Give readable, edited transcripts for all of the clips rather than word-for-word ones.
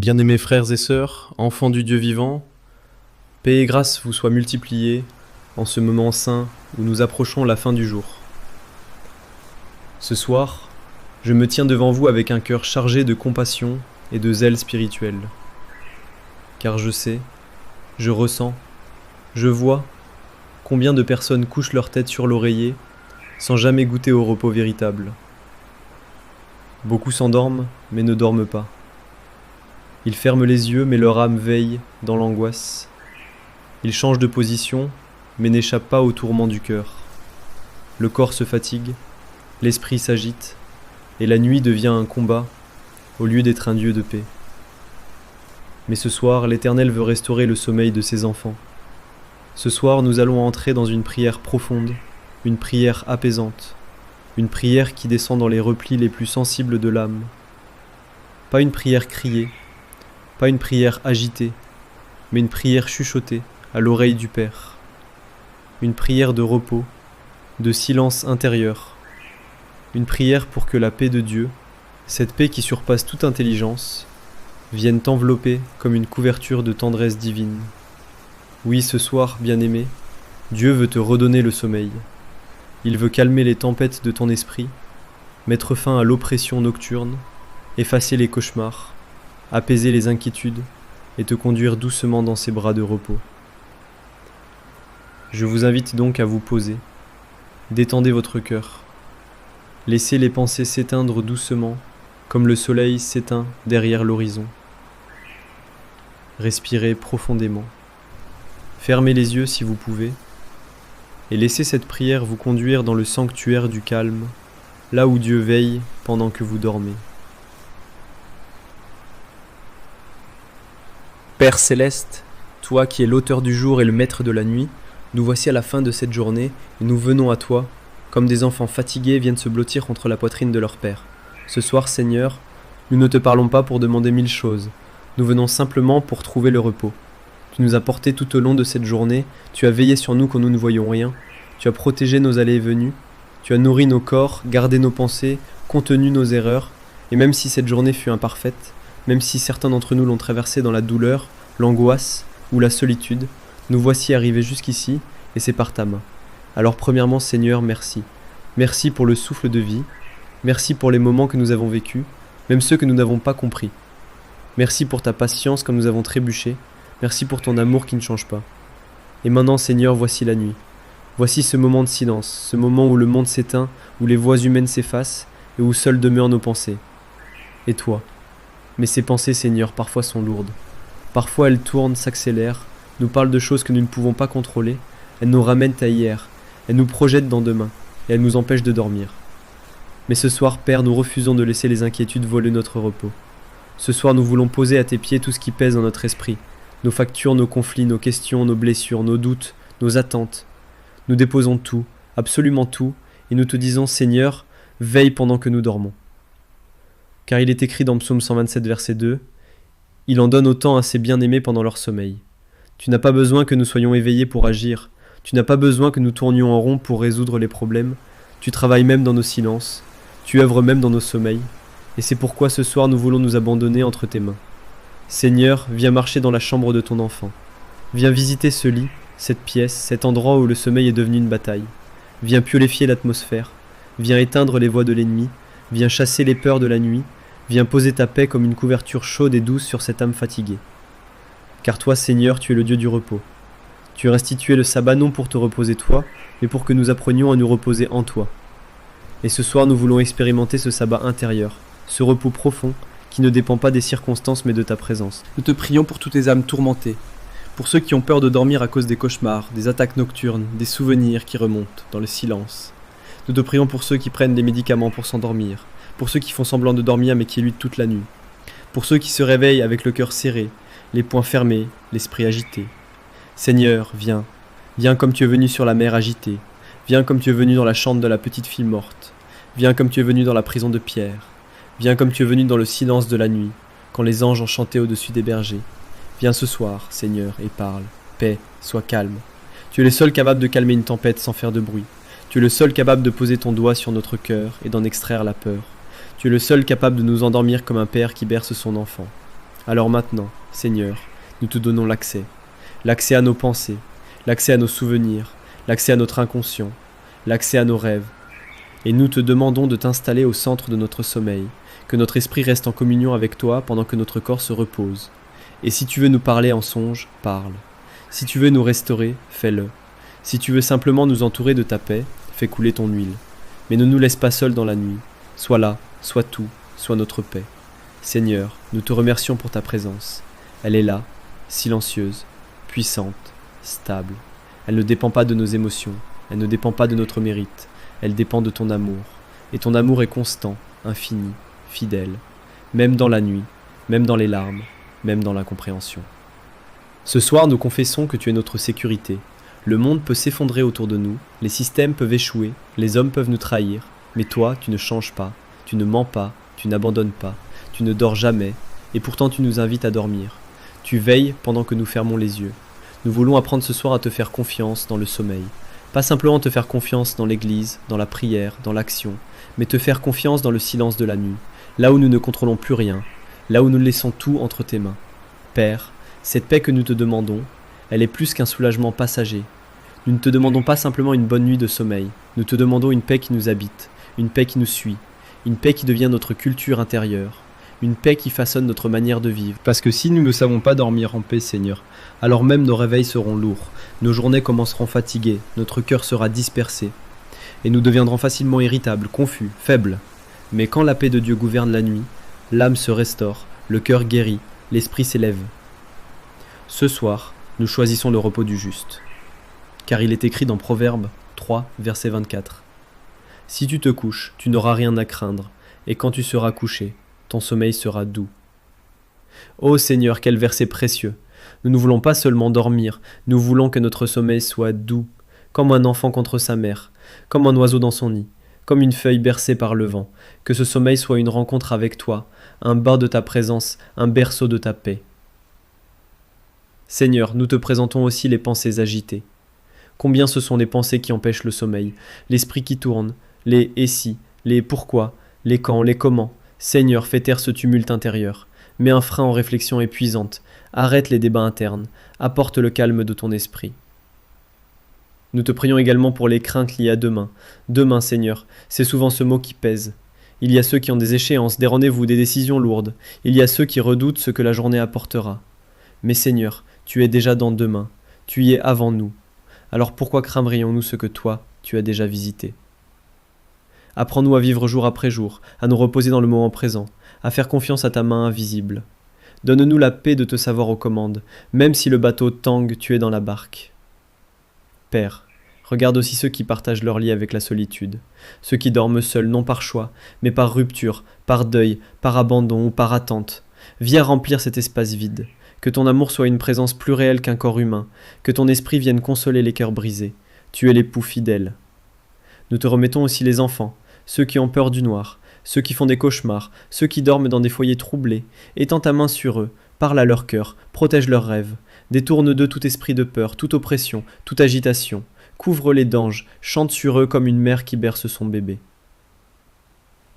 Bien-aimés frères et sœurs, enfants du Dieu vivant, paix et grâce vous soient multipliées en ce moment saint où nous approchons la fin du jour. Ce soir, je me tiens devant vous avec un cœur chargé de compassion et de zèle spirituel. Car je sais, je ressens, je vois combien de personnes couchent leur tête sur l'oreiller sans jamais goûter au repos véritable. Beaucoup s'endorment mais ne dorment pas. Ils ferment les yeux mais leur âme veille dans l'angoisse. Ils changent de position mais n'échappent pas au tourment du cœur. Le corps se fatigue, l'esprit s'agite, et la nuit devient un combat au lieu d'être un Dieu de paix. Mais ce soir, l'Éternel veut restaurer le sommeil de ses enfants. Ce soir, nous allons entrer dans une prière profonde, une prière apaisante, une prière qui descend dans les replis les plus sensibles de l'âme. Pas une prière criée, pas une prière agitée, mais une prière chuchotée à l'oreille du Père. Une prière de repos, de silence intérieur. Une prière pour que la paix de Dieu, cette paix qui surpasse toute intelligence, vienne t'envelopper comme une couverture de tendresse divine. Oui, ce soir, bien-aimé, Dieu veut te redonner le sommeil. Il veut calmer les tempêtes de ton esprit, mettre fin à l'oppression nocturne, effacer les cauchemars, apaiser les inquiétudes et te conduire doucement dans ses bras de repos. Je vous invite donc à vous poser. Détendez votre cœur. Laissez les pensées s'éteindre doucement, comme le soleil s'éteint derrière l'horizon. Respirez profondément. Fermez les yeux si vous pouvez, et laissez cette prière vous conduire dans le sanctuaire du calme, là où Dieu veille pendant que vous dormez. Père céleste, toi qui es l'auteur du jour et le maître de la nuit, nous voici à la fin de cette journée et nous venons à toi, comme des enfants fatigués viennent se blottir contre la poitrine de leur père. Ce soir, Seigneur, nous ne te parlons pas pour demander 1000 choses, nous venons simplement pour trouver le repos. Tu nous as portés tout au long de cette journée, tu as veillé sur nous quand nous ne voyions rien, tu as protégé nos allées et venues, tu as nourri nos corps, gardé nos pensées, contenu nos erreurs, et même si cette journée fut imparfaite, même si certains d'entre nous l'ont traversée dans la douleur, l'angoisse ou la solitude, nous voici arrivés jusqu'ici, et c'est par ta main. Alors premièrement, Seigneur, merci. Merci pour le souffle de vie, merci pour les moments que nous avons vécus, même ceux que nous n'avons pas compris. Merci pour ta patience quand nous avons trébuché, merci pour ton amour qui ne change pas. Et maintenant, Seigneur, voici la nuit. Voici ce moment de silence, ce moment où le monde s'éteint, où les voix humaines s'effacent, et où seules demeurent nos pensées. Et toi? Mais ces pensées, Seigneur, parfois sont lourdes. Parfois elles tournent, s'accélèrent, nous parlent de choses que nous ne pouvons pas contrôler, elles nous ramènent à hier, elles nous projettent dans demain, et elles nous empêchent de dormir. Mais ce soir, Père, nous refusons de laisser les inquiétudes voler notre repos. Ce soir, nous voulons poser à tes pieds tout ce qui pèse dans notre esprit, nos factures, nos conflits, nos questions, nos blessures, nos doutes, nos attentes. Nous déposons tout, absolument tout, et nous te disons, Seigneur, veille pendant que nous dormons. Car il est écrit dans Psaume 127, verset 2, « Il en donne autant à ses bien-aimés pendant leur sommeil. » Tu n'as pas besoin que nous soyons éveillés pour agir, tu n'as pas besoin que nous tournions en rond pour résoudre les problèmes, tu travailles même dans nos silences, tu œuvres même dans nos sommeils, et c'est pourquoi ce soir nous voulons nous abandonner entre tes mains. Seigneur, viens marcher dans la chambre de ton enfant. Viens visiter ce lit, cette pièce, cet endroit où le sommeil est devenu une bataille. Viens purifier l'atmosphère, viens éteindre les voix de l'ennemi, viens chasser les peurs de la nuit, viens poser ta paix comme une couverture chaude et douce sur cette âme fatiguée. Car toi, Seigneur, tu es le Dieu du repos. Tu as institué le sabbat non pour te reposer toi, mais pour que nous apprenions à nous reposer en toi. Et ce soir, nous voulons expérimenter ce sabbat intérieur, ce repos profond qui ne dépend pas des circonstances mais de ta présence. Nous te prions pour toutes les âmes tourmentées, pour ceux qui ont peur de dormir à cause des cauchemars, des attaques nocturnes, des souvenirs qui remontent dans le silence. Nous te prions pour ceux qui prennent des médicaments pour s'endormir, pour ceux qui font semblant de dormir mais qui luttent toute la nuit, pour ceux qui se réveillent avec le cœur serré, les poings fermés, l'esprit agité. Seigneur, viens, viens comme tu es venu sur la mer agitée, viens comme tu es venu dans la chambre de la petite fille morte, viens comme tu es venu dans la prison de Pierre, viens comme tu es venu dans le silence de la nuit, quand les anges ont chanté au-dessus des bergers. Viens ce soir, Seigneur, et parle, paix, sois calme. Tu es le seul capable de calmer une tempête sans faire de bruit. Tu es le seul capable de poser ton doigt sur notre cœur et d'en extraire la peur. Tu es le seul capable de nous endormir comme un père qui berce son enfant. Alors maintenant, Seigneur, nous te donnons l'accès. L'accès à nos pensées, l'accès à nos souvenirs, l'accès à notre inconscient, l'accès à nos rêves. Et nous te demandons de t'installer au centre de notre sommeil, que notre esprit reste en communion avec toi pendant que notre corps se repose. Et si tu veux nous parler en songe, parle. Si tu veux nous restaurer, fais-le. Si tu veux simplement nous entourer de ta paix, fais couler ton huile. Mais ne nous laisse pas seuls dans la nuit. Sois là, sois tout, sois notre paix. Seigneur, nous te remercions pour ta présence. Elle est là, silencieuse, puissante, stable. Elle ne dépend pas de nos émotions, elle ne dépend pas de notre mérite, elle dépend de ton amour. Et ton amour est constant, infini, fidèle, même dans la nuit, même dans les larmes, même dans l'incompréhension. Ce soir, nous confessons que tu es notre sécurité. Le monde peut s'effondrer autour de nous, les systèmes peuvent échouer, les hommes peuvent nous trahir, mais toi, tu ne changes pas, tu ne mens pas, tu n'abandonnes pas, tu ne dors jamais, et pourtant tu nous invites à dormir. Tu veilles pendant que nous fermons les yeux. Nous voulons apprendre ce soir à te faire confiance dans le sommeil. Pas simplement te faire confiance dans l'église, dans la prière, dans l'action, mais te faire confiance dans le silence de la nuit, là où nous ne contrôlons plus rien, là où nous laissons tout entre tes mains. Père, cette paix que nous te demandons, elle est plus qu'un soulagement passager. Nous ne te demandons pas simplement une bonne nuit de sommeil, nous te demandons une paix qui nous habite, une paix qui nous suit, une paix qui devient notre culture intérieure, une paix qui façonne notre manière de vivre. Parce que si nous ne savons pas dormir en paix, Seigneur, alors même nos réveils seront lourds, nos journées commenceront fatiguées, notre cœur sera dispersé, et nous deviendrons facilement irritables, confus, faibles. Mais quand la paix de Dieu gouverne la nuit, l'âme se restaure, le cœur guérit, l'esprit s'élève. Ce soir, nous choisissons le repos du juste. Car il est écrit dans Proverbes 3, verset 24. Si tu te couches, tu n'auras rien à craindre, et quand tu seras couché, ton sommeil sera doux. Ô Seigneur, quel verset précieux! Nous ne voulons pas seulement dormir, nous voulons que notre sommeil soit doux, comme un enfant contre sa mère, comme un oiseau dans son nid, comme une feuille bercée par le vent, que ce sommeil soit une rencontre avec toi, un bain de ta présence, un berceau de ta paix. Seigneur, nous te présentons aussi les pensées agitées. Combien ce sont les pensées qui empêchent le sommeil, l'esprit qui tourne, les « et si », les « pourquoi », les « quand », les « comment ». Seigneur, fais taire ce tumulte intérieur. Mets un frein aux réflexions épuisantes. Arrête les débats internes. Apporte le calme de ton esprit. Nous te prions également pour les craintes liées à demain. Demain, Seigneur, c'est souvent ce mot qui pèse. Il y a ceux qui ont des échéances, des rendez-vous, des décisions lourdes. Il y a ceux qui redoutent ce que la journée apportera. Mais Seigneur, tu es déjà dans demain. Tu y es avant nous. Alors pourquoi craindrions-nous ce que toi, tu as déjà visité ? Apprends-nous à vivre jour après jour, à nous reposer dans le moment présent, à faire confiance à ta main invisible. Donne-nous la paix de te savoir aux commandes, même si le bateau tangue, tu es dans la barque. Père, regarde aussi ceux qui partagent leur lit avec la solitude, ceux qui dorment seuls, non par choix, mais par rupture, par deuil, par abandon ou par attente. Viens remplir cet espace vide, que ton amour soit une présence plus réelle qu'un corps humain, que ton esprit vienne consoler les cœurs brisés. Tu es l'époux fidèle. Nous te remettons aussi les enfants, ceux qui ont peur du noir, ceux qui font des cauchemars, ceux qui dorment dans des foyers troublés. Étends ta main sur eux, parle à leur cœur, protège leurs rêves. Détourne d'eux tout esprit de peur, toute oppression, toute agitation. Couvre-les d'anges, chante sur eux comme une mère qui berce son bébé.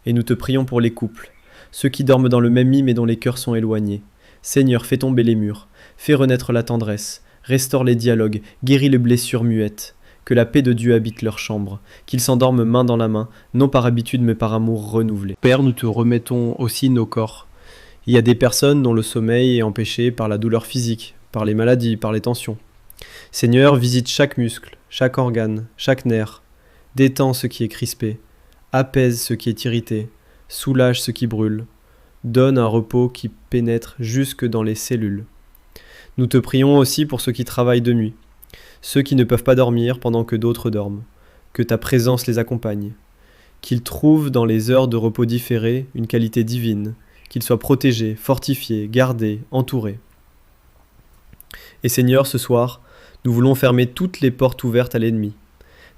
Et nous te prions pour les couples, ceux qui dorment dans le même lit mais dont les cœurs sont éloignés. Seigneur, fais tomber les murs, fais renaître la tendresse, restaure les dialogues, guéris les blessures muettes. Que la paix de Dieu habite leur chambre, qu'ils s'endorment main dans la main, non par habitude mais par amour renouvelé. Père, nous te remettons aussi nos corps. Il y a des personnes dont le sommeil est empêché par la douleur physique, par les maladies, par les tensions. Seigneur, visite chaque muscle, chaque organe, chaque nerf. Détends ce qui est crispé, apaise ce qui est irrité, soulage ce qui brûle. Donne un repos qui pénètre jusque dans les cellules. Nous te prions aussi pour ceux qui travaillent de nuit. Ceux qui ne peuvent pas dormir pendant que d'autres dorment, que ta présence les accompagne, qu'ils trouvent dans les heures de repos différés une qualité divine, qu'ils soient protégés, fortifiés, gardés, entourés. Et Seigneur, ce soir, nous voulons fermer toutes les portes ouvertes à l'ennemi,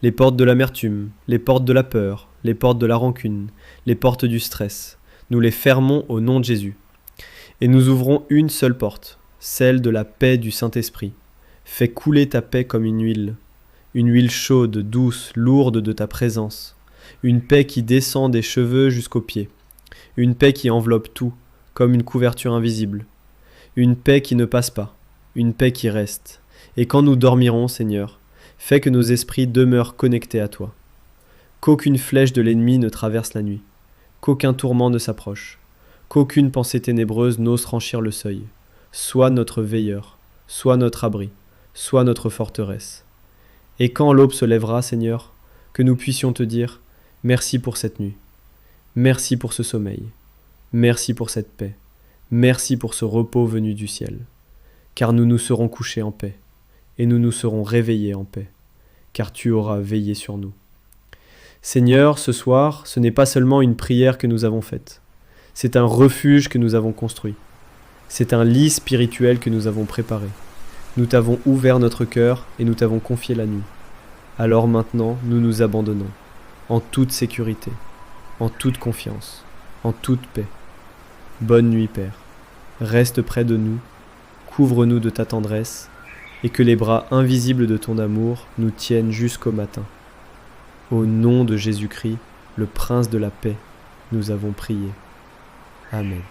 les portes de l'amertume, les portes de la peur, les portes de la rancune, les portes du stress. Nous les fermons au nom de Jésus. Et nous ouvrons une seule porte, celle de la paix du Saint-Esprit. Fais couler ta paix comme une huile chaude, douce, lourde de ta présence, une paix qui descend des cheveux jusqu'aux pieds, une paix qui enveloppe tout, comme une couverture invisible. une paix qui ne passe pas, une paix qui reste. Et quand nous dormirons, Seigneur, fais que nos esprits demeurent connectés à toi. Qu'aucune flèche de l'ennemi ne traverse la nuit, qu'aucun tourment ne s'approche, qu'aucune pensée ténébreuse n'ose franchir le seuil. Sois notre veilleur, sois notre abri, sois notre forteresse. Et quand l'aube se lèvera, Seigneur, que nous puissions te dire « Merci pour cette nuit, merci pour ce sommeil, merci pour cette paix, merci pour ce repos venu du ciel. Car nous nous serons couchés en paix, et nous nous serons réveillés en paix, car tu auras veillé sur nous. » Seigneur, ce soir, ce n'est pas seulement une prière que nous avons faite, c'est un refuge que nous avons construit, c'est un lit spirituel que nous avons préparé. Nous t'avons ouvert notre cœur et nous t'avons confié la nuit. Alors maintenant, nous nous abandonnons, en toute sécurité, en toute confiance, en toute paix. Bonne nuit, Père. Reste près de nous, couvre-nous de ta tendresse, et que les bras invisibles de ton amour nous tiennent jusqu'au matin. Au nom de Jésus-Christ, le Prince de la paix, nous avons prié. Amen.